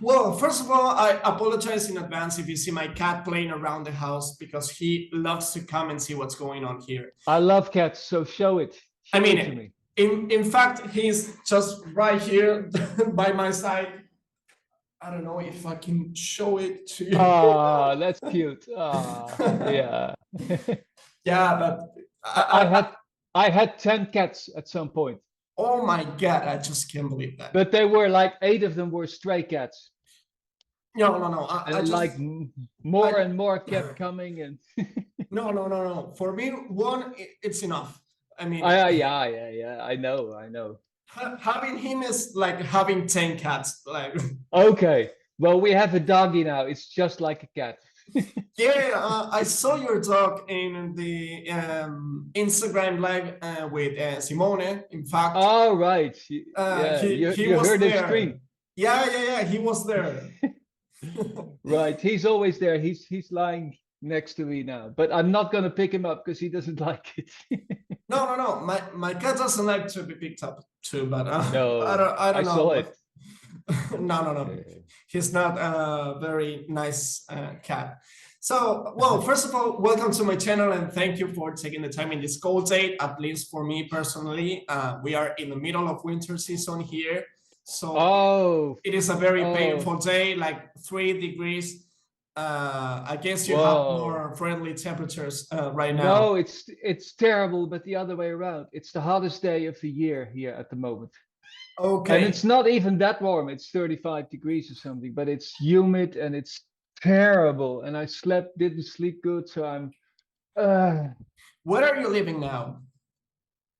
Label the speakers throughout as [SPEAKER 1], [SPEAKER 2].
[SPEAKER 1] Well, first of all, I apologize in advance if you see my cat playing around the house because he loves to come and see what's going on here.
[SPEAKER 2] I love cats, so show it. Show it to me.
[SPEAKER 1] In fact, he's just right here by my side. I don't know if I can show it to you.
[SPEAKER 2] Oh, that's cute. Oh, yeah.
[SPEAKER 1] Yeah, but
[SPEAKER 2] I had 10 cats at some point.
[SPEAKER 1] Oh my God, I just can't believe that.
[SPEAKER 2] But they were like 8 of them were stray cats.
[SPEAKER 1] No. I just,
[SPEAKER 2] like more and more kept coming and.
[SPEAKER 1] No. For me, one, it's enough. I mean.
[SPEAKER 2] Yeah. I know.
[SPEAKER 1] Having him is like having 10 cats. Like.
[SPEAKER 2] Okay. Well, we have a doggy now. It's just like a cat.
[SPEAKER 1] Yeah, I saw your dog in the Instagram live with Simone. In fact.
[SPEAKER 2] Oh right. You heard his scream.
[SPEAKER 1] Yeah. He was there.
[SPEAKER 2] Right. He's always there. He's lying next to me now, but I'm not gonna pick him up because he doesn't like it.
[SPEAKER 1] No. My cat doesn't like to be picked up too, but
[SPEAKER 2] no,
[SPEAKER 1] I don't know.
[SPEAKER 2] Saw it.
[SPEAKER 1] No. He's not a very nice cat. So, well, first of all, welcome to my channel and thank you for taking the time in this cold day. At least for me personally, we are in the middle of winter season here. So it is a very painful day, like 3 degrees. I guess you have more friendly temperatures right now.
[SPEAKER 2] No, it's terrible, but the other way around. It's the hottest day of the year here at the moment.
[SPEAKER 1] Okay.
[SPEAKER 2] And it's not even that warm. It's 35 degrees or something, but it's humid and it's terrible. And I didn't sleep good, so I'm.
[SPEAKER 1] Where are you living now?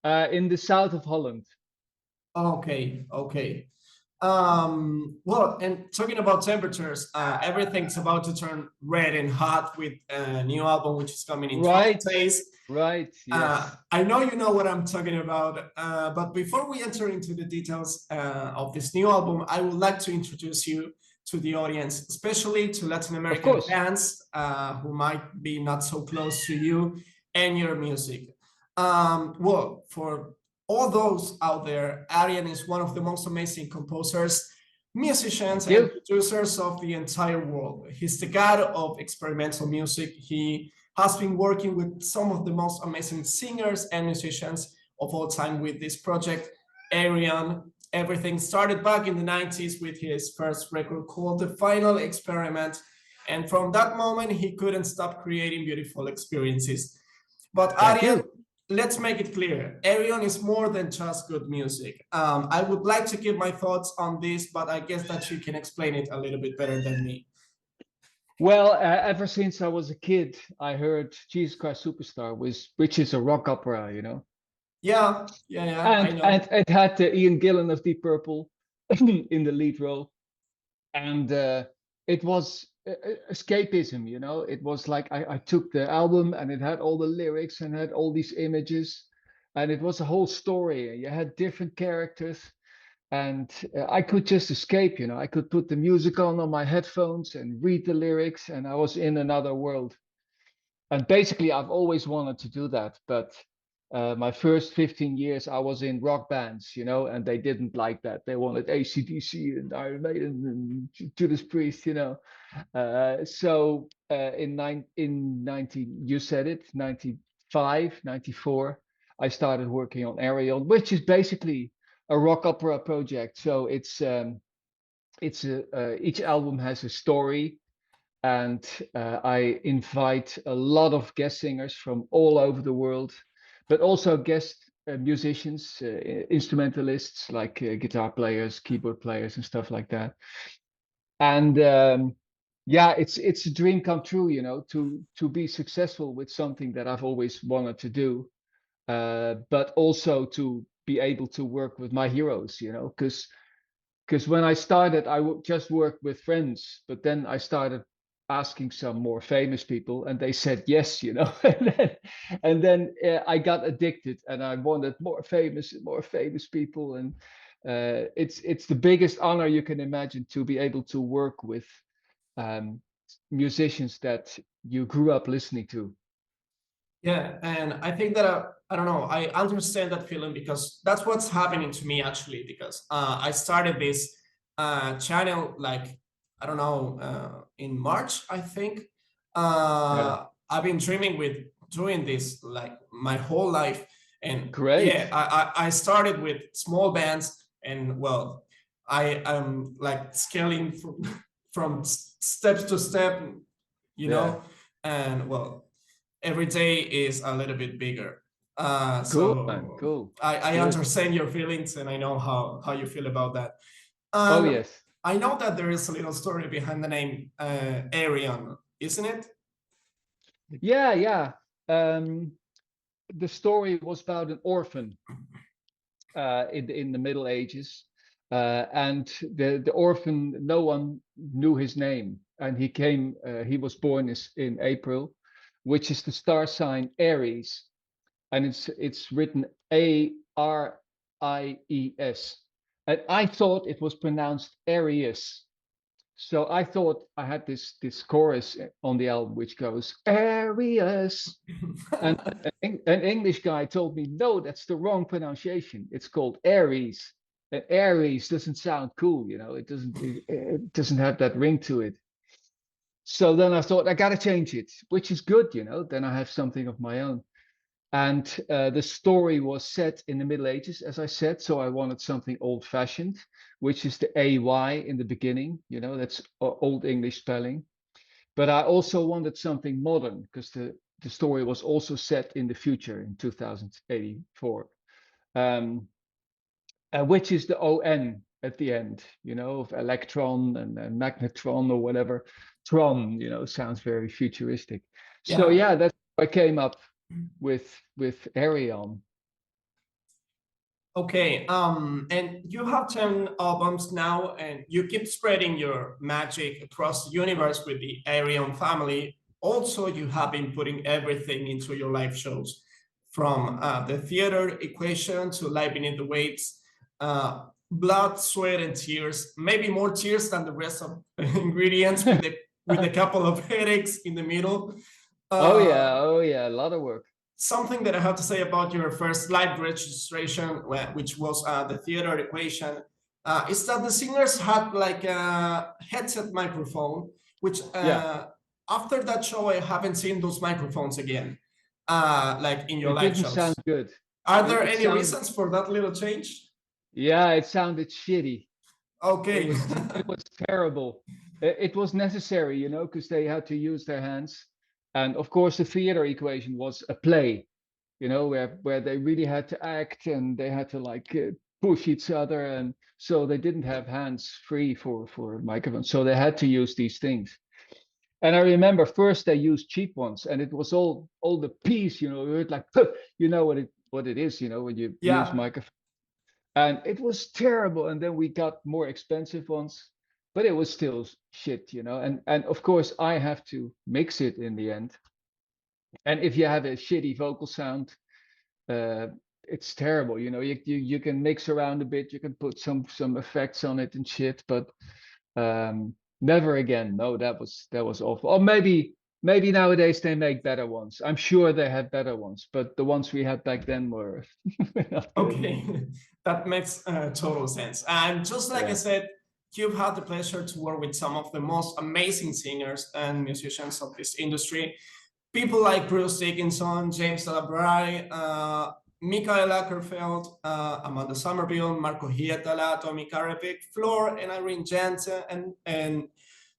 [SPEAKER 2] In the south of Holland.
[SPEAKER 1] Okay. Well, and talking about temperatures, everything's about to turn red and hot with a new album which is coming in 12 days.
[SPEAKER 2] Right. Yes.
[SPEAKER 1] I know you know what I'm talking about, but before we enter into the details of this new album, I would like to introduce you to the audience, especially to Latin American fans who might be not so close to you and your music. Well, for all those out there, Arion is one of the most amazing composers, musicians, and producers of the entire world. He's the god of experimental music. He has been working with some of the most amazing singers and musicians of all time with this project, Arion. Everything started back in the 90s with his first record called The Final Experiment. And from that moment, he couldn't stop creating beautiful experiences. But Arion, let's make it clear. Arion is more than just good music. I would like to give my thoughts on this, but I guess that you can explain it a little bit better than me.
[SPEAKER 2] Well, ever since I was a kid, I heard Jesus Christ Superstar, which is a rock opera, you know.
[SPEAKER 1] Yeah.
[SPEAKER 2] And it had Ian Gillan of Deep Purple in the lead role, and it was escapism, you know. It was like I took the album and it had all the lyrics and had all these images, and it was a whole story. You had different characters, and I could just escape, you know. I could put the music on my headphones and read the lyrics, and I was in another world. And basically, I've always wanted to do that, but my first 15 years I was in rock bands, you know, and they didn't like that. They wanted AC/DC and Iron Maiden and Judas Priest, you know. So in 90, you said it, 95, 94, I started working on Arion, which is basically a rock opera project. So it's each album has a story, and I invite a lot of guest singers from all over the world, but also guest musicians, instrumentalists like guitar players, keyboard players, and stuff like that. And yeah, it's a dream come true, you know, to be successful with something that I've always wanted to do, but also to be able to work with my heroes, you know, because when I started, I would just work with friends, but then I started asking some more famous people and they said yes, you know. and then I got addicted and I wanted more famous people, and it's the biggest honor you can imagine to be able to work with musicians that you grew up listening to.
[SPEAKER 1] Yeah, and I think that I don't know, I understand that feeling, because that's what's happening to me actually, because I started this channel like I don't know, in March, I think. I've been dreaming with doing this like my whole life. And
[SPEAKER 2] Great.
[SPEAKER 1] yeah, I started with small bands, and well, I'm like scaling from steps to step, you know, and well, every day is a little bit bigger.
[SPEAKER 2] Cool, man.
[SPEAKER 1] So
[SPEAKER 2] Cool.
[SPEAKER 1] I understand your feelings, and I know how you feel about that.
[SPEAKER 2] Oh, yes.
[SPEAKER 1] I know that there is a little story behind the name Arion, isn't it?
[SPEAKER 2] Yeah, yeah. The story was about an orphan in the Middle Ages, and the orphan, no one knew his name, and he came. He was born in April, which is the star sign Aries, and it's written Aries, and I thought it was pronounced Arius. So I thought I had this chorus on the album which goes Arius, and an English guy told me no, that's the wrong pronunciation. It's called Aries, and Aries doesn't sound cool, you know. It doesn't have that ring to it. So then I thought I gotta change it, which is good, you know. Then I have something of my own. And the story was set in the Middle Ages, as I said, so I wanted something old-fashioned, which is the AY in the beginning, you know, that's Old English spelling. But I also wanted something modern, because the story was also set in the future in 2084, which is the ON at the end, you know, of electron and magnetron or whatever. Tron, you know, sounds very futuristic. So yeah, that's how I came up with Arion.
[SPEAKER 1] Okay, and you have 10 albums now, and you keep spreading your magic across the universe with the Arion family. Also, you have been putting everything into your live shows, from the theater equation to Live Beneath the Waves, blood, sweat, and tears, maybe more tears than the rest of the ingredients, with a couple of headaches in the middle.
[SPEAKER 2] Oh yeah, a lot of work.
[SPEAKER 1] Something that I have to say about your first live registration, which was the theater equation, is that the singers had like a headset microphone, which after that show, I haven't seen those microphones again, like in your live shows.
[SPEAKER 2] It didn't sound good.
[SPEAKER 1] Are there any reasons for that little change?
[SPEAKER 2] Yeah, it sounded shitty.
[SPEAKER 1] Okay.
[SPEAKER 2] It was terrible. It was necessary, you know, because they had to use their hands. And of course, the theater equation was a play, you know, where they really had to act and they had to like push each other, and so they didn't have hands free for microphones, so they had to use these things. And I remember first they used cheap ones, and it was all the P's, you know, you heard like, you know what it is, you know, when you use microphone, and it was terrible. And then we got more expensive ones, but it was still shit, you know. And of course I have to mix it in the end, and if you have a shitty vocal sound, it's terrible, you know. You can mix around a bit, you can put some effects on it and shit, but never again. No, that was awful. Or maybe nowadays they make better ones. I'm sure they have better ones, but the ones we had back then were not good.
[SPEAKER 1] Okay, that makes total sense. And just like I said, you've had the pleasure to work with some of the most amazing singers and musicians of this industry. People like Bruce Dickinson, James Delabrie, Michael Ackerfeld, Amanda Somerville, Marco Hietala, Tommy Karepik, Floor, and Irene Jensen, and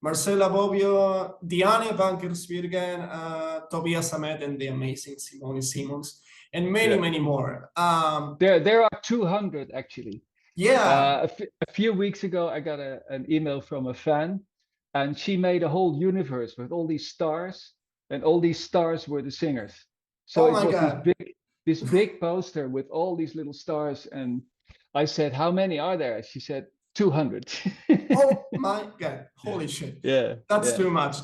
[SPEAKER 1] Marcela Bobbio, Diane van Kersbergen, Tobias Ahmed, and the amazing Simone Simons, and many more.
[SPEAKER 2] There are 200 actually.
[SPEAKER 1] Yeah.
[SPEAKER 2] A few weeks ago, I got an email from a fan, and she made a whole universe with all these stars, and all these stars were the singers. So it was this big poster with all these little stars, and I said, "How many are there?" She said, 200.
[SPEAKER 1] Oh my God! Holy shit!
[SPEAKER 2] Yeah,
[SPEAKER 1] that's too much.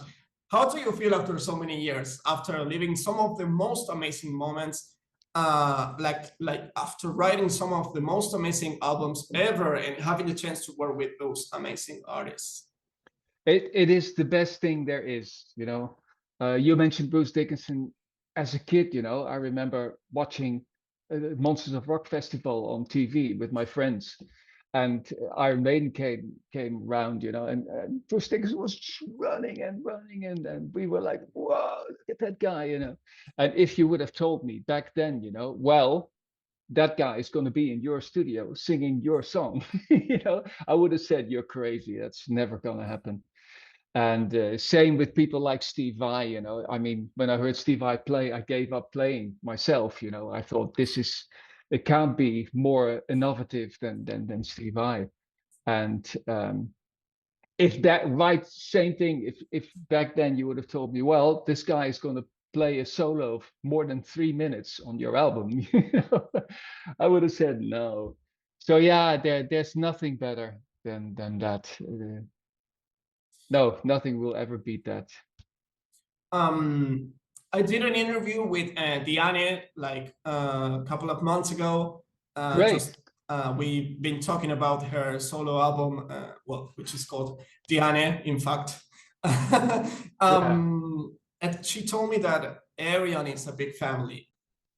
[SPEAKER 1] How do you feel after so many years, after living some of the most amazing moments, like after writing some of the most amazing albums ever and having the chance to work with those amazing artists?
[SPEAKER 2] It is the best thing there is, you know. You mentioned Bruce Dickinson. As a kid, you know, I remember watching Monsters of Rock Festival on TV with my friends, and Iron Maiden came around, you know, and Bruce Dickinson was running and running, and we were like, whoa, look at that guy, you know. And if you would have told me back then, you know, well, that guy is going to be in your studio singing your song, you know, I would have said, you're crazy. That's never going to happen. And same with people like Steve Vai, you know. I mean, when I heard Steve Vai play, I gave up playing myself, you know. I thought it can't be more innovative than Steve Vai. And if that right, same thing, if back then you would have told me, well, this guy is going to play a solo of more than 3 minutes on your album, you know, I would have said no. So yeah, there's nothing better than that. No, nothing will ever beat that.
[SPEAKER 1] I did an interview with Diane like a couple of months ago.
[SPEAKER 2] Great.
[SPEAKER 1] We've been talking about her solo album, well, which is called Diane, in fact. And she told me that Arion is a big family.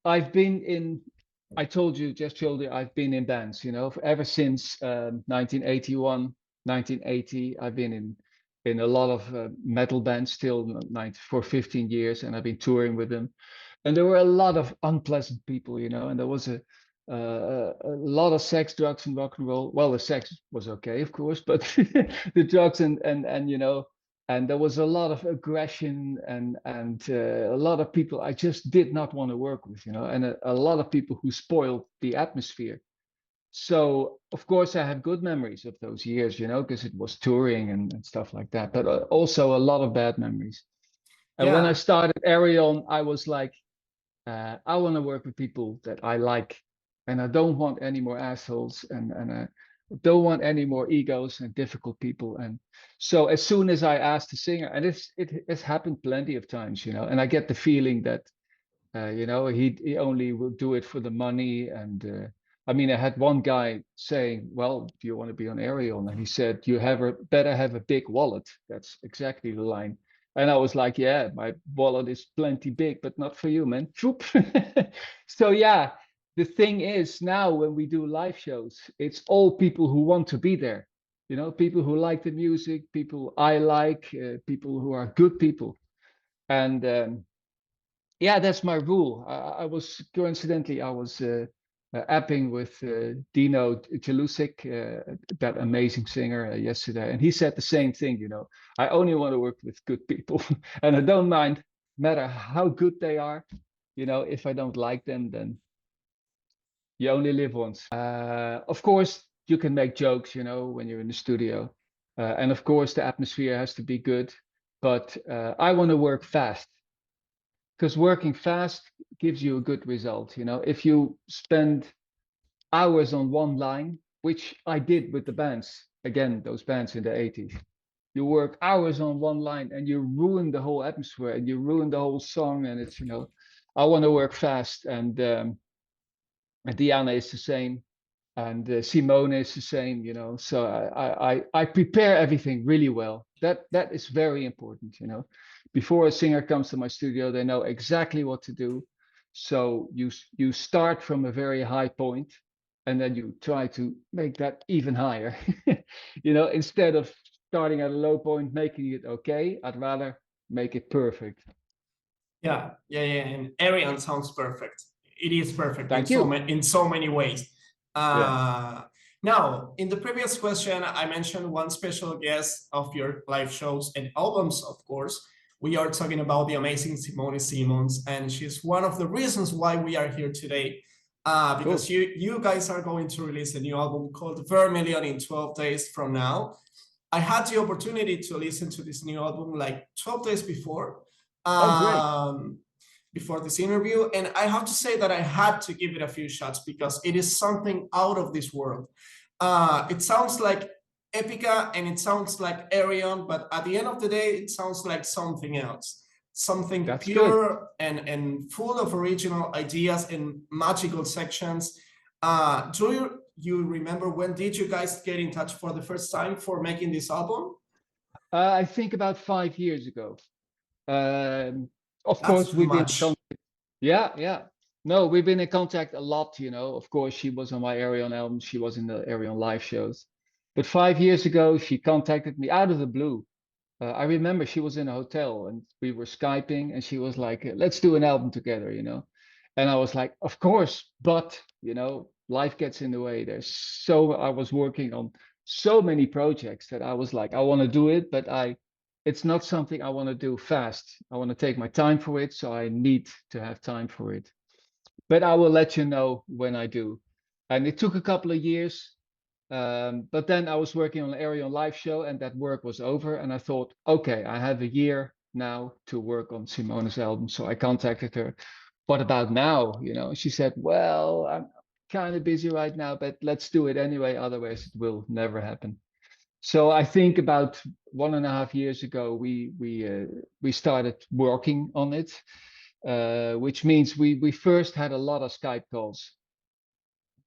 [SPEAKER 2] I told you, I've been in bands, you know, ever since 1981, 1980. I've been in a lot of metal bands still for 15 years, and I've been touring with them. And there were a lot of unpleasant people, you know, and there was a lot of sex, drugs, and rock and roll. Well, the sex was okay, of course, but the drugs and you know, and there was a lot of aggression and a lot of people I just did not want to work with, you know, and a lot of people who spoiled the atmosphere. So of course I have good memories of those years, you know, because it was touring and stuff like that, but also a lot of bad memories. And when I started Arion, I was like, I want to work with people that I like, and I don't want any more assholes, and I don't want any more egos and difficult people. And so as soon as I asked the singer, and it has happened plenty of times, you know, and I get the feeling that you know, he only will do it for the money. And I mean, I had one guy saying, well, do you want to be on Arion? And he said, you better have a big wallet. That's exactly the line. And I was like, yeah, my wallet is plenty big, but not for you, man. So yeah, the thing is now when we do live shows, it's all people who want to be there. You know, people who like the music, people I like, people who are good people. And yeah, that's my rule. I was coincidentally, I was apping with Dino Jelusic, that amazing singer, yesterday, and he said the same thing. You know, I only want to work with good people, and I don't mind matter how good they are. You know, if I don't like them, then you only live once. Of course, you can make jokes, you know, when you're in the studio, and of course, the atmosphere has to be good. But I want to work fast, because working fast gives you a good result. You know, if you spend hours on one line, which I did with the bands, again, those bands in the 80s, you work hours on one line and you ruin the whole atmosphere and you ruin the whole song. And it's, you know, I want to work fast. And Diana is the same, and Simone is the same, you know. So I prepare everything really well. That is very important, you know. Before a singer comes to my studio, they know exactly what to do. So you start from a very high point, and then you try to make that even higher. You know, instead of starting at a low point, making it okay, I'd rather make it perfect.
[SPEAKER 1] Yeah. And Arion sounds perfect. It is perfect.
[SPEAKER 2] Thank you.
[SPEAKER 1] In so many ways. Now, in the previous question, I mentioned one special guest of your live shows and albums, of course. We are talking about the amazing Simone Simons, and she's one of the reasons why we are here today. Because cool. you guys are going to release a new album called Vermillion in 12 days from now. I had the opportunity to listen to this new album like 12 days before. Before this interview, and I have to say that I had to give it a few shots because it is something out of this world. It sounds like Epica and it sounds like Arion, but at the end of the day, it sounds like something else. Something that's pure and full of original ideas and magical sections. Do you remember when did you guys get in touch for the first time for making this album?
[SPEAKER 2] I think about 5 years ago. Of course, we've been. Yeah. No, we've been in contact a lot, you know. Of course, she was on my Arion album. She was in the Arion live shows. But 5 years ago, she contacted me out of the blue. I remember she was in a hotel and we were Skyping and she was like, let's do an album together, you know. And I was like, of course, but, you know, life gets in the way. I was working on so many projects that I was like, I want to do it, but it's not something I want to do fast. I want to take my time for it. So I need to have time for it. But I will let you know when I do. And it took a couple of years. But then I was working on an Arion live show and that work was over. And I thought, okay, I have a year now to work on Simone's album. So I contacted her. What about now? You know, she said, well, I'm kind of busy right now, but let's do it anyway. Otherwise, it will never happen. So I think about 1.5 years ago, we started working on it, which means we first had a lot of Skype calls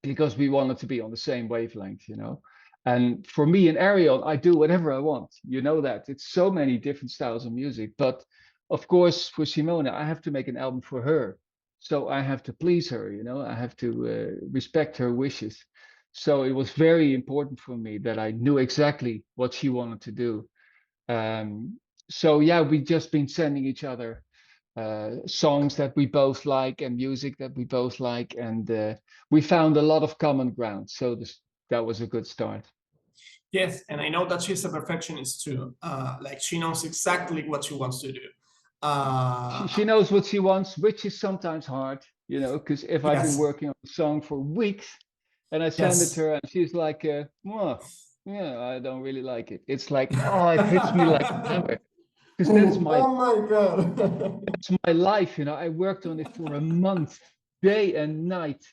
[SPEAKER 2] because we wanted to be on the same wavelength, you know. And for me in Arion, I do whatever I want. You know that it's so many different styles of music. But of course, for Simone, I have to make an album for her. So I have to please her, you know, I have to respect her wishes. So it was very important for me that I knew exactly what she wanted to do. So yeah, we've just been sending each other songs that we both like and music that we both like, and we found a lot of common ground. So that was a good start.
[SPEAKER 1] Yes, and I know that she's a perfectionist too. Like she knows exactly what she wants to do.
[SPEAKER 2] She knows what she wants, which is sometimes hard, you know, because if I've been
[SPEAKER 1] Yes.
[SPEAKER 2] working on a song for weeks and I send it to her and she's like, well, yeah, I don't really like it. It's like, oh, it hits me like a hammer. Because that's my,
[SPEAKER 1] oh my God.
[SPEAKER 2] that's my life, you know. I worked on it for a month, day and night.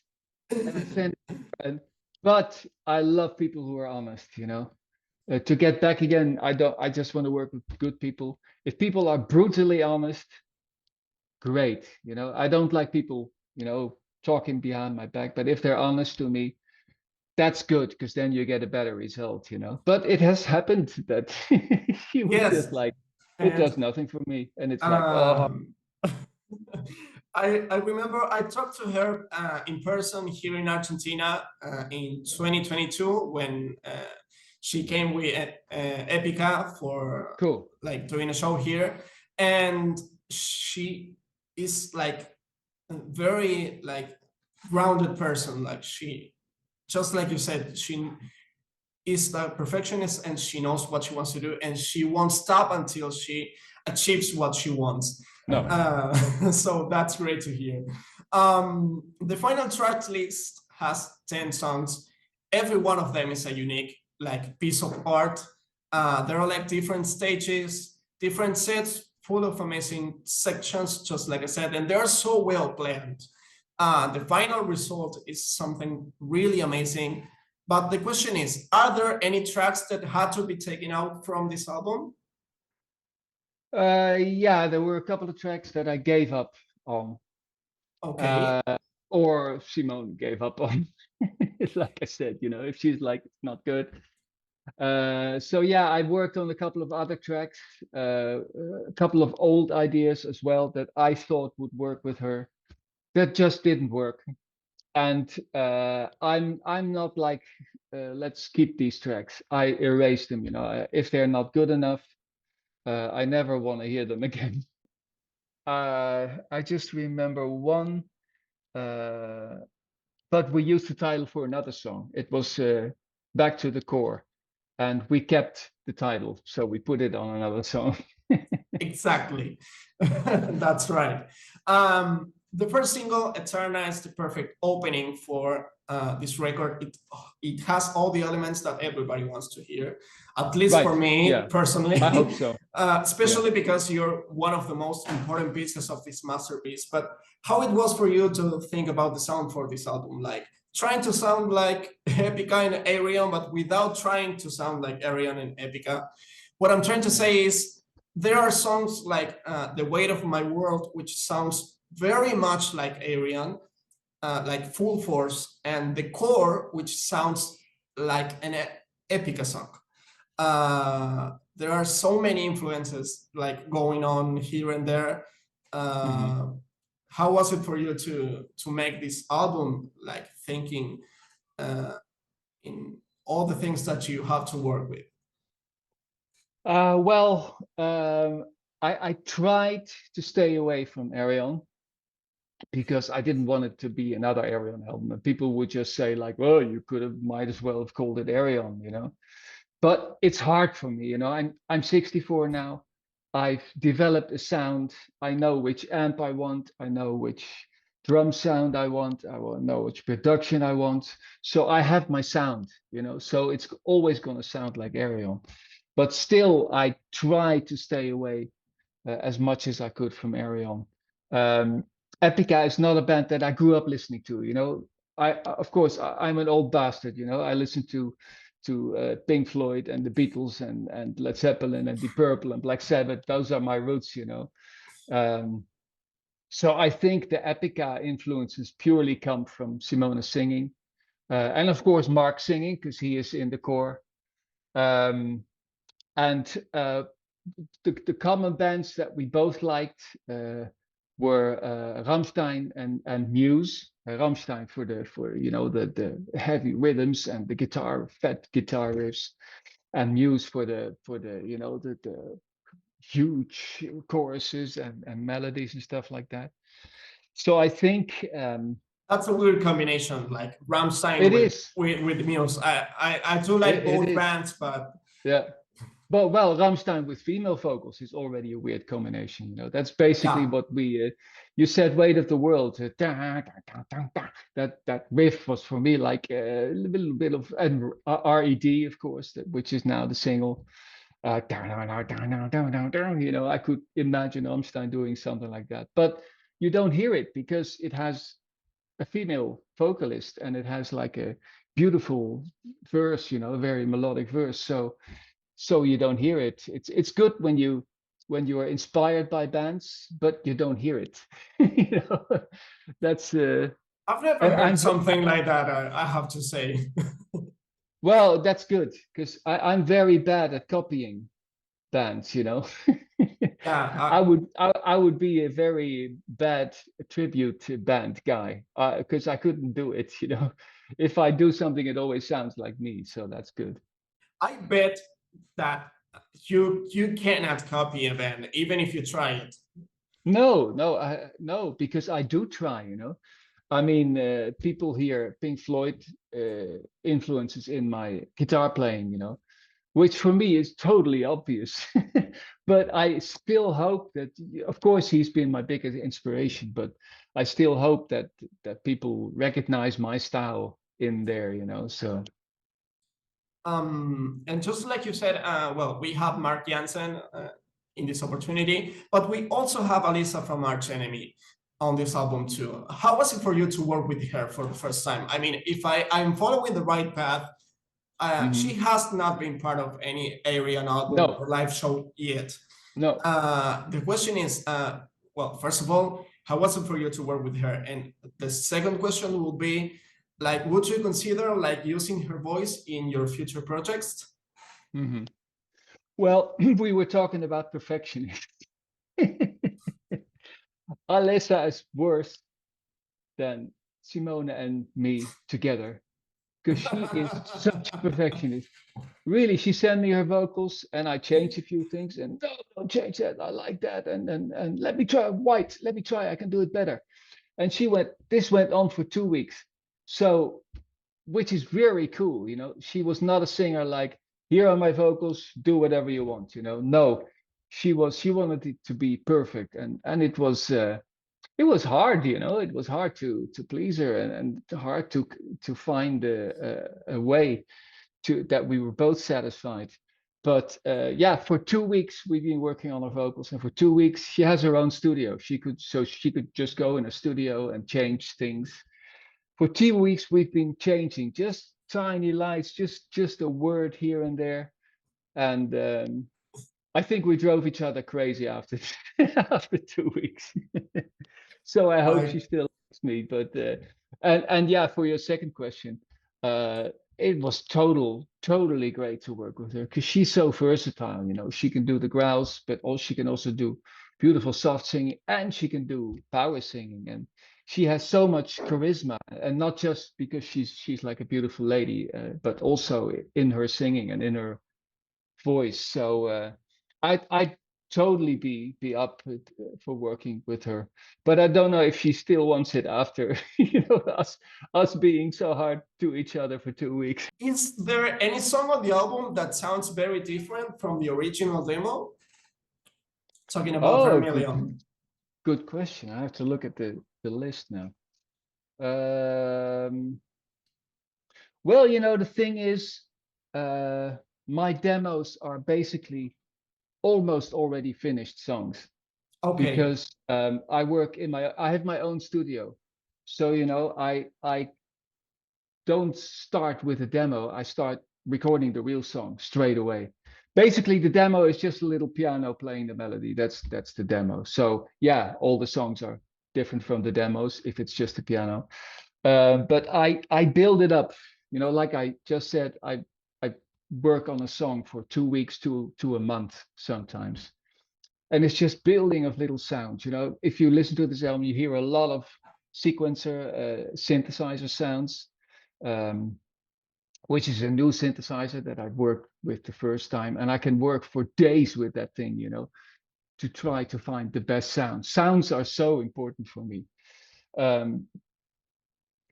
[SPEAKER 2] But I love people who are honest, you know. To get back again, I just want to work with good people. If people are brutally honest, great. You know, I don't like people, you know, talking behind my back, but if they're honest to me, that's good, because then you get a better result, you know. But it has happened that she was just like, it does nothing for me. And it's like, oh.
[SPEAKER 1] I remember I talked to her in person here in Argentina in 2022 when she came with Epica for
[SPEAKER 2] cool,
[SPEAKER 1] like doing a show here, and she is like a very like grounded person. Like she, just like you said, she is a perfectionist and she knows what she wants to do, and she won't stop until she achieves what she wants.
[SPEAKER 2] No.
[SPEAKER 1] So that's great to hear. The final track list has 10 songs. Every one of them is a unique like piece of art. There are like different stages, different sets full of amazing sections, just like I said, and they're so well planned. The final result is something really amazing. But the question is, are there any tracks that had to be taken out from this album?
[SPEAKER 2] Yeah, there were a couple of tracks that I gave up on.
[SPEAKER 1] Okay.
[SPEAKER 2] Or Simone gave up on. Like I said, you know, if she's like, it's not good. So yeah, I worked on a couple of other tracks, a couple of old ideas as well that I thought would work with her, that just didn't work. And I'm not like, let's keep these tracks. I erase them, you know, if they're not good enough. I never want to hear them again. I just remember one, but we used the title for another song. It was Back to the Core, and we kept the title, so we put it on another song.
[SPEAKER 1] Exactly. That's right. The first single, Eterna, is the perfect opening for this record. It has all the elements that everybody wants to hear, at least for me, personally.
[SPEAKER 2] I hope so.
[SPEAKER 1] Especially because you're one of the most important pieces of this masterpiece. But how it was for you to think about the sound for this album, like trying to sound like Epica and Arion, but without trying to sound like Arion and Epica. What I'm trying to say is there are songs like The Weight of My World, which sounds very much like Arion, like Full Force, and The Core, which sounds like an Epica song. There are so many influences like going on here and there. how was it for you to make this album, like thinking in all the things that you have to work with?
[SPEAKER 2] Well, I tried to stay away from Arion because I didn't want it to be another Arion album. And people would just say like, well, you might as well have called it Arion, you know. But it's hard for me, you know. I'm 64 now. I've developed a sound. I know which amp I want. I know which drum sound I want. I will know which production I want. So I have my sound, you know. So it's always going to sound like Arion. But still, I try to stay away as much as I could from Arion. Epica is not a band that I grew up listening to, you know. Of course, I'm an old bastard, you know. I listen to Pink Floyd and the Beatles and Led Zeppelin and Deep Purple and Black Sabbath. Those are my roots, you know. So I think the Epica influences purely come from Simone singing, and of course Mark singing because he is in the core. And the common bands that we both liked were Rammstein and Muse. Rammstein for you know the heavy rhythms and the fat guitar riffs, and Muse for the you know the huge choruses and melodies and stuff like that. So I think
[SPEAKER 1] that's a weird combination, like Rammstein with Muse. I do like both bands, but
[SPEAKER 2] yeah. But well, Rammstein with female vocals is already a weird combination. You know, that's basically what we. You said "Weight of the World." That riff was for me like a little bit of R.E.D. of course, which is now the single. You know, I could imagine Rammstein doing something like that, but you don't hear it because it has a female vocalist and it has like a beautiful verse. You know, a very melodic verse. So you don't hear it. It's good when you are inspired by bands, but you don't hear it. You know, that's.
[SPEAKER 1] I've never heard something like that. I have to say.
[SPEAKER 2] Well, that's good because I'm very bad at copying bands. You know.
[SPEAKER 1] Yeah.
[SPEAKER 2] I would be a very bad tribute band guy because I couldn't do it. You know, if I do something, it always sounds like me. So that's good.
[SPEAKER 1] I bet that you cannot copy a band even if you try it.
[SPEAKER 2] No, because I do try, you know. I mean, people hear Pink Floyd influences in my guitar playing, you know, which for me is totally obvious. But I still hope that, of course, he's been my biggest inspiration, but I still hope that people recognize my style in there, you know. So.
[SPEAKER 1] And just like you said, well, we have Mark Jansen in this opportunity, but we also have Alyssa from Arch Enemy on this album too. How was it for you to work with her for the first time? I mean, if I'm following the right path, she has not been part of any Arion album or live show yet.
[SPEAKER 2] No.
[SPEAKER 1] The question is, well, first of all, how was it for you to work with her? And the second question will be, like, would you consider like using her voice in your future projects?
[SPEAKER 2] Well, we were talking about perfectionist. Alyssa is worse than Simone and me together because she is such a perfectionist. Really, she sent me her vocals and I changed a few things and no, don't change that. I like that. And let me try white. Let me try. I can do it better. And this went on for 2 weeks. So, which is very cool. You know, she was not a singer like, here are my vocals, do whatever you want. You know, no, she wanted it to be perfect. And it was hard, you know, it was hard to please her and hard to find a way that we were both satisfied. But yeah, for 2 weeks we've been working on her vocals, and for 2 weeks she has her own studio. She could just go in a studio and change things. For 2 weeks we've been changing just tiny lights, just a word here and there, and I think we drove each other crazy after after 2 weeks. So I hope she still likes me. But and yeah, for your second question, it was totally great to work with her because she's so versatile. You know, she can do the growls, but she can also do beautiful soft singing, and she can do power singing, and she has so much charisma, and not just because she's like a beautiful lady, but also in her singing and in her voice. So I'd totally be up for working with her, but I don't know if she still wants it after us being so hard to each other for 2 weeks.
[SPEAKER 1] Is there any song on the album that sounds very different from the original demo? Talking about Vermillion.
[SPEAKER 2] Good question. I have to look at the list now. Well, the thing is, my demos are basically almost already finished songs.
[SPEAKER 1] Okay.
[SPEAKER 2] Because I have my own studio, so I don't start with a demo. I start recording the real song straight away. Basically, the demo is just a little piano playing the melody. That's the demo. So yeah, all the songs are different from the demos if it's just a piano. But I build it up. Like I just said, I work on a song for 2 weeks to a month sometimes. And it's just building of little sounds. If you listen to this album, you hear a lot of sequencer, synthesizer sounds, which is a new synthesizer that I worked with the first time. And I can work for days with that thing, to try to find the best sounds. Sounds are so important for me. And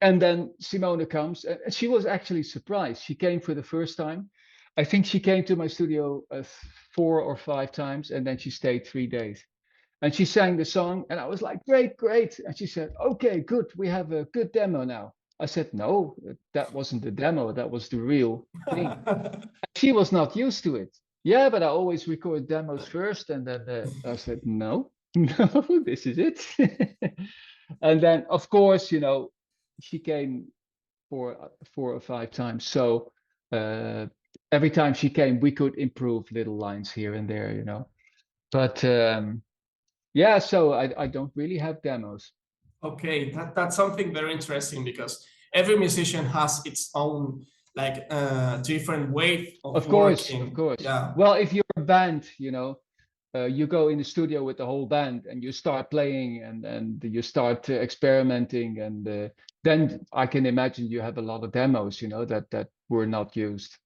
[SPEAKER 2] then Simone comes, and she was actually surprised. She came for the first time. I think she came to my studio 4 or 5 times, and then she stayed 3 days. And she sang the song, and I was like, great. And she said, okay, good, we have a good demo now. I said, no, that wasn't the demo, that was the real thing. She was not used to it. Yeah, but I always record demos first. And then I said, no, this is it. And then, of course, she came 4 or 5 times. So every time she came, we could improve little lines here and there, But yeah, so I don't really have demos.
[SPEAKER 1] Okay, that's something very interesting, because every musician has its own different way of working.
[SPEAKER 2] Of course.
[SPEAKER 1] Yeah.
[SPEAKER 2] Well, if you're a band, you go in the studio with the whole band and you start playing and you start experimenting, and then I can imagine you have a lot of demos, that were not used.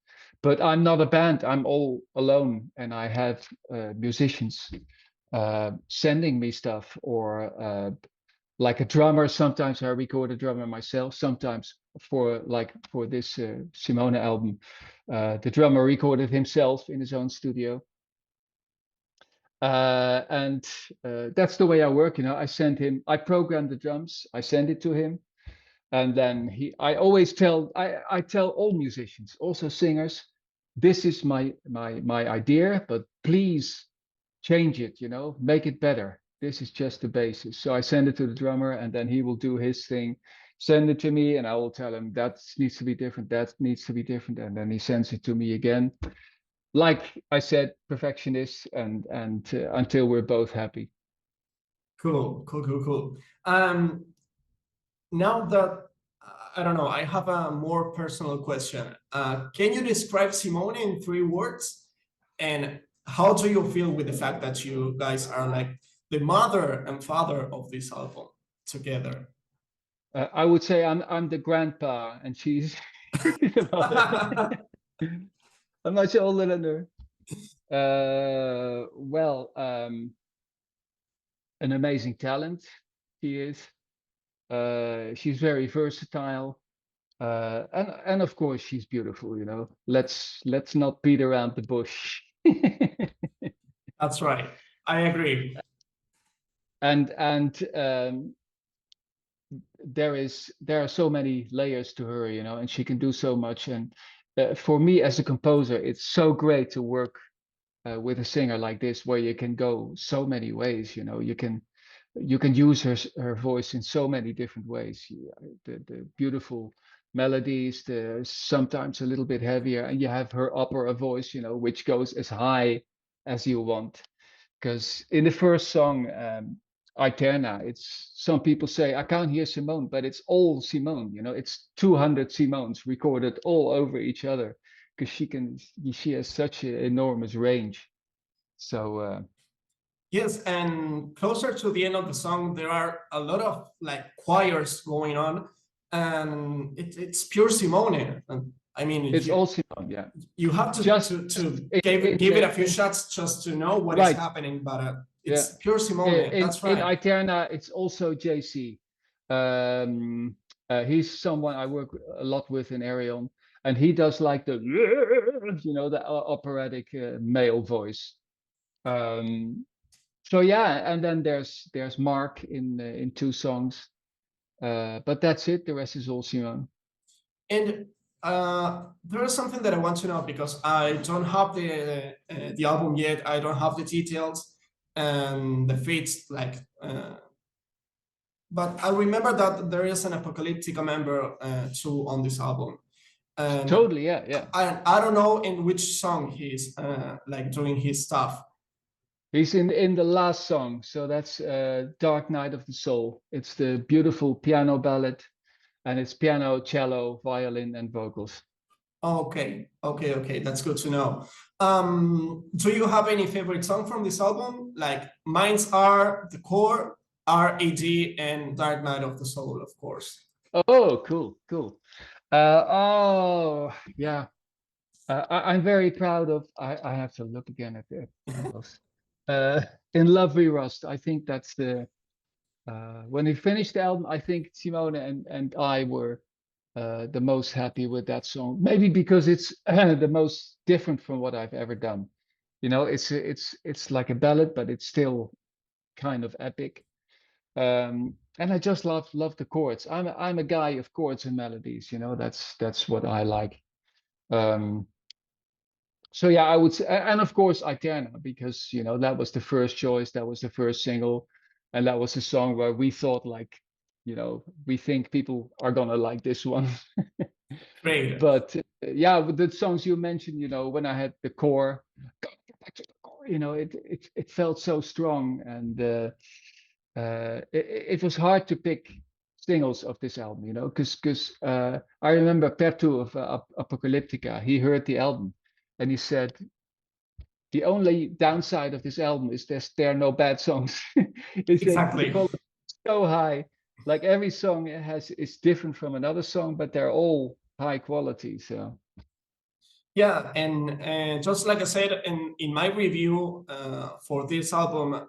[SPEAKER 2] But I'm not a band, I'm all alone, and I have musicians sending me stuff, or like a drummer. Sometimes I record a drummer myself. Sometimes for this Simone album, the drummer recorded himself in his own studio. And that's the way I work. I program the drums, I send it to him, and then I always tell all musicians, also singers, this is my idea, but please change it, make it better. This is just the basis. So I send it to the drummer, and then he will do his thing, send it to me, and I will tell him that needs to be different, that needs to be different, and then he sends it to me again. Like I said, perfectionist, and until we're both happy.
[SPEAKER 1] Cool. Now that I don't know, I have a more personal question. Can you describe Simone in 3 words? And how do you feel with the fact that you guys are like the mother and father of this album together?
[SPEAKER 2] I would say I'm the grandpa, and she's the mother. I'm much older than her. Well, an amazing talent she is. She's very versatile, and of course she's beautiful. Let's not beat around the bush.
[SPEAKER 1] That's right. I agree.
[SPEAKER 2] And there are so many layers to her, and she can do so much. And for me as a composer, it's so great to work with a singer like this, where you can go so many ways. You can use her voice in so many different ways. The beautiful melodies, sometimes a little bit heavier, and you have her opera voice, which goes as high as you want. Because in the first song, Eterna, some people say I can't hear Simone, but it's all Simone. It's 200 Simones recorded all over each other, because she has such an enormous range. So
[SPEAKER 1] Yes, and closer to the end of the song, there are a lot of like choirs going on, and it's pure Simone. And I mean,
[SPEAKER 2] It's all Simone, yeah.
[SPEAKER 1] You have to
[SPEAKER 2] just
[SPEAKER 1] give it a few shots just to know what is happening, but it's pure Simone. That's right.
[SPEAKER 2] In Eterna, it's also JC. He's someone I work a lot with in Arion, and he does like the, you know, the operatic male voice. So yeah, and then there's Mark in 2 songs, but that's it. The rest is all Simone.
[SPEAKER 1] And there is something that I want to know, because I don't have the album yet. I don't have the details and the feats, like. But I remember that there is an Apocalyptica member too on this album. And
[SPEAKER 2] totally, yeah.
[SPEAKER 1] I don't know in which song he's like doing his stuff.
[SPEAKER 2] He's in the last song, so that's Dark Night of the Soul. It's the beautiful piano ballad, and it's piano, cello, violin, and vocals.
[SPEAKER 1] Okay, that's good to know. Do you have any favorite song from this album? Like, mine's are The Core, R.E.D, and Dark Night of the Soul, of course.
[SPEAKER 2] Oh, cool. Oh, yeah. I'm very proud of. I have to look again at those. In Love We Rust. I think that's the. When we finished the album, I think Simone and I were the most happy with that song. Maybe because it's the most different from what I've ever done. You know, it's like a ballad, but it's still kind of epic. And I just love the chords. I'm a guy of chords and melodies. You know, that's what I like. So yeah, I would say, and of course Eterna, because you know that was the first choice, that was the first single, and that was a song where we thought, like, you know, we think people are gonna like this one.
[SPEAKER 1] Great.
[SPEAKER 2] But yeah, with the songs you mentioned, you know, when I had the core, you know, it felt so strong, and it was hard to pick singles of this album, you know, because I remember Pertu of Apocalyptica, he heard the album. And he said, the only downside of this album is there are no bad songs.
[SPEAKER 1] Exactly.
[SPEAKER 2] The quality is so high. Like every song is different from another song, but they're all high quality. So
[SPEAKER 1] yeah, and just like I said in my review for this album,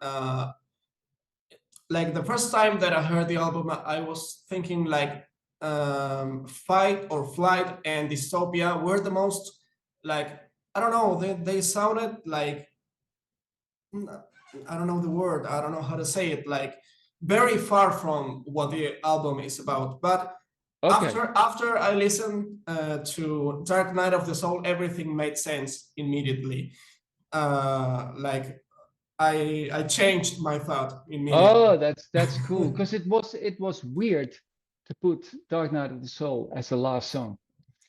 [SPEAKER 1] like the first time that I heard the album, I was thinking like Fight or Flight and Dystopia were the most, like, I don't know, they sounded like, I don't know the word, I don't know how to say it, like very far from what the album is about. But after I listened to Dark Night of the Soul, everything made sense immediately. Like I changed my thought immediately.
[SPEAKER 2] Oh, that's cool, because it was weird to put Dark Night of the Soul as the last song.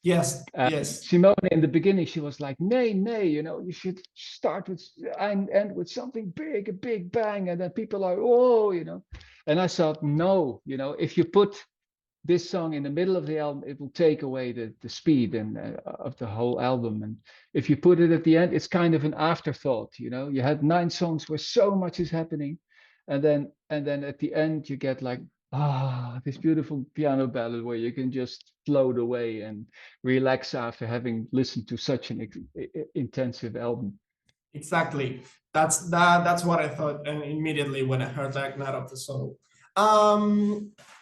[SPEAKER 1] Yes, yes.
[SPEAKER 2] Simone, in the beginning, she was like, "Nay, you know, you should start with and end with something big, a big bang," and then people are, "Oh, you know." And I thought, no, you know, if you put this song in the middle of the album, it will take away the speed and of the whole album. And if you put it at the end, it's kind of an afterthought. You know, you had 9 songs where so much is happening, and then at the end you get like, this beautiful piano ballad where you can just float away and relax after having listened to such an intensive album.
[SPEAKER 1] Exactly. That's what I thought immediately when I heard Dark Night of the Soul.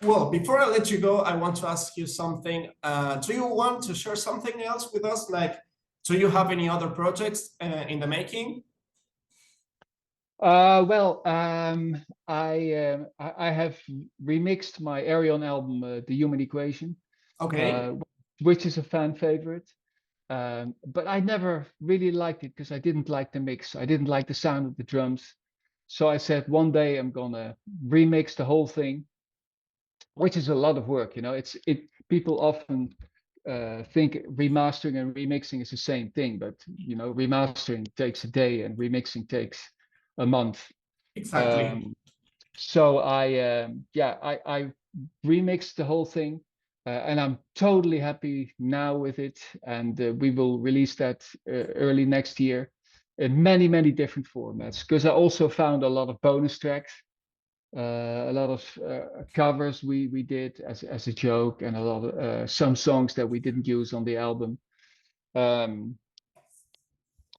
[SPEAKER 1] Well, before I let you go, I want to ask you something. Do you want to share something else with us? Like, do you have any other projects in the making?
[SPEAKER 2] Well, I have remixed my Arion album, The Human Equation, which is a fan favorite. But I never really liked it because I didn't like the mix. I didn't like the sound of the drums. So I said one day I'm gonna remix the whole thing, which is a lot of work. You know, people often think remastering and remixing is the same thing, but you know, remastering takes a day and remixing takes a month.
[SPEAKER 1] Exactly.
[SPEAKER 2] So I remixed the whole thing, and I'm totally happy now with it. And we will release that early next year. in many different formats, because I also found a lot of bonus tracks, a lot of covers we did as a joke, and a lot of some songs that we didn't use on the album.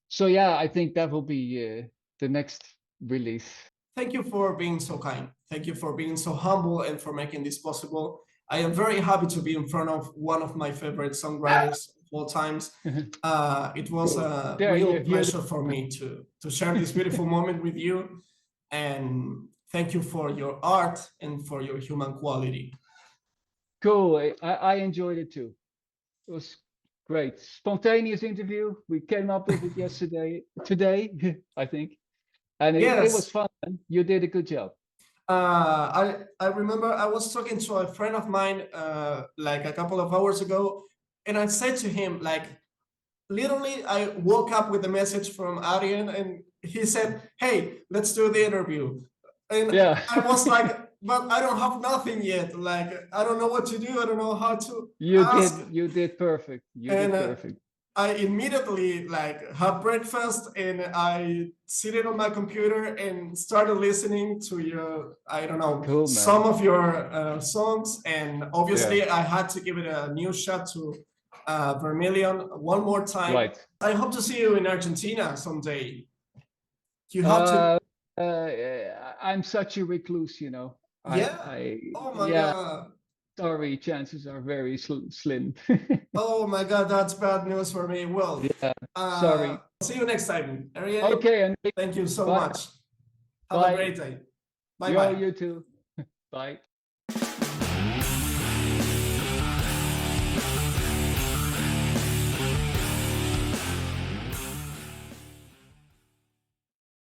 [SPEAKER 2] So yeah, I think that will be the next release.
[SPEAKER 1] Thank you for being so kind. Thank you for being so humble and for making this possible. I am very happy to be in front of one of my favorite songwriters of all times. It was a real pleasure for me to share this beautiful moment with you. And thank you for your art and for your human quality.
[SPEAKER 2] Cool. I enjoyed it too. It was great. Spontaneous interview. We came up with it today, I think. And it was fun. You did a good job.
[SPEAKER 1] I remember I was talking to a friend of mine like a couple of hours ago, and I said to him, like, literally, I woke up with a message from Arion, and he said, "Hey, let's do the interview." And
[SPEAKER 2] yeah.
[SPEAKER 1] I was like, "But I don't have nothing yet. Like, I don't know what to do. I don't know how to."
[SPEAKER 2] You did perfect. You did perfect.
[SPEAKER 1] I immediately like had breakfast, and I seated on my computer and started listening to your, I don't know,
[SPEAKER 2] cool,
[SPEAKER 1] some of your songs. And obviously I had to give it a new shot to Vermillion one more time.
[SPEAKER 2] Right.
[SPEAKER 1] I hope to see you in Argentina someday. You have to.
[SPEAKER 2] I'm such a recluse, you know.
[SPEAKER 1] Oh my God.
[SPEAKER 2] Sorry, chances are very slim.
[SPEAKER 1] Oh my God, that's bad news for me. Well,
[SPEAKER 2] sorry.
[SPEAKER 1] See you next time.
[SPEAKER 2] Okay, and
[SPEAKER 1] thank you so much. Have a great day. Bye bye.
[SPEAKER 2] You too. Bye.